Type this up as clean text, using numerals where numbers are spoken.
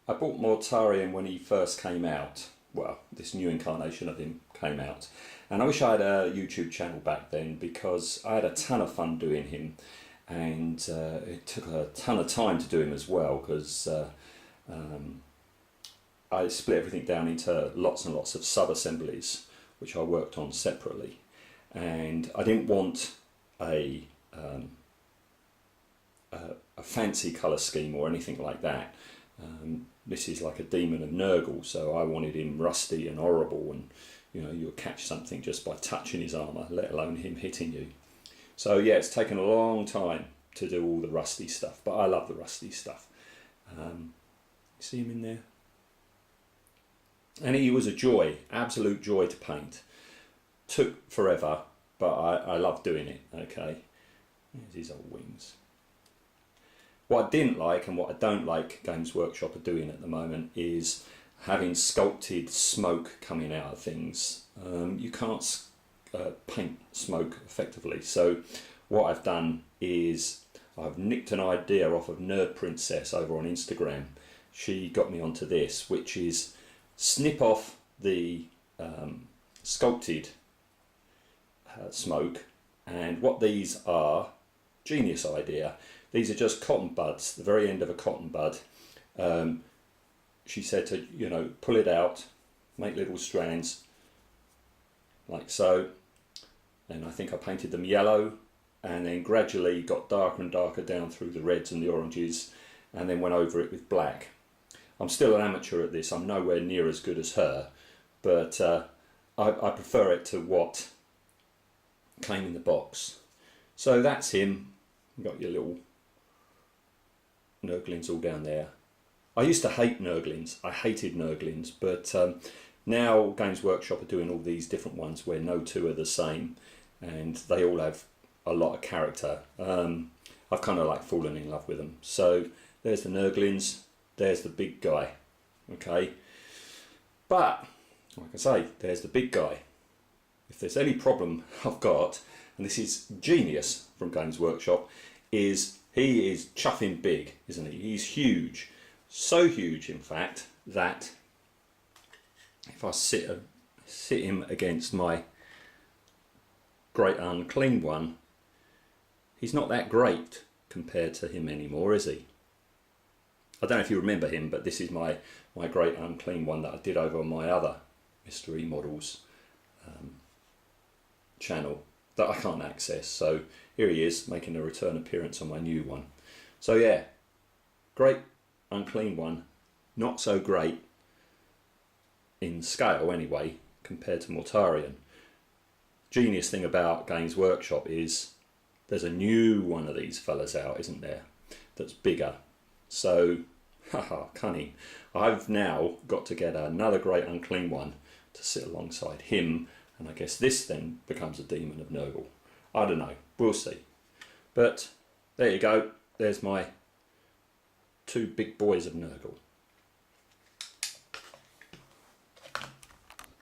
I bought Mortarion when he first came out. Well, this new incarnation of him came out. And I wish I had a YouTube channel back then, because I had a ton of fun doing him. And it took a ton of time to do him as well, because I split everything down into lots and lots of sub-assemblies, which I worked on separately. And I didn't want a fancy colour scheme or anything like that. This is like a demon of Nurgle, so I wanted him rusty and horrible, and you know, you'll catch something just by touching his armour, let alone him hitting you. So yeah, it's taken a long time to do all the rusty stuff, but I love the rusty stuff. You see him in there? And he was a joy, absolute joy to paint. Took forever, but I love doing it, okay? There's his old wings. What I didn't like, and what I don't like Games Workshop are doing at the moment, is having sculpted smoke coming out of things. You can't paint smoke effectively. So what I've done is I've nicked an idea off of Nerd Princess over on Instagram. She got me onto this, which is snip off the sculpted smoke, and what these are, genius idea, these are just cotton buds, the very end of a cotton bud. She said to, you know, pull it out, make little strands like so, and I think I painted them yellow, and then gradually got darker and darker down through the reds and the oranges, and then went over it with black. I'm still an amateur at this, I'm nowhere near as good as her, but I prefer it to what came in the box. So that's him. You've got your little Nurglings all down there. I used to hate Nurglings, I hated Nurglings, but now Games Workshop are doing all these different ones where no two are the same, and they all have a lot of character. I've kind of like fallen in love with them. So there's the Nurglings, there's the big guy, okay? But, like I say, there's the big guy. If there's any problem I've got, and this is genius from Games Workshop, is he is chuffing big, isn't he? He's huge. So huge, in fact, that if I sit him against my great Unclean one, he's not that great compared to him anymore, is he? I don't know if you remember him, but this is my great Unclean one that I did over on my other Mystery Models channel that I can't access. So here he is making a return appearance on my new one. So yeah, great Unclean one, not so great in scale anyway compared to Mortarion. Genius thing about Games Workshop is there's a new one of these fellas out, isn't there, that's bigger. So haha, cunning. I've now got to get another great Unclean one to sit alongside him, and I guess this then becomes a demon of Nurgle. I don't know, we'll see. But there you go, there's my two big boys of Nurgle.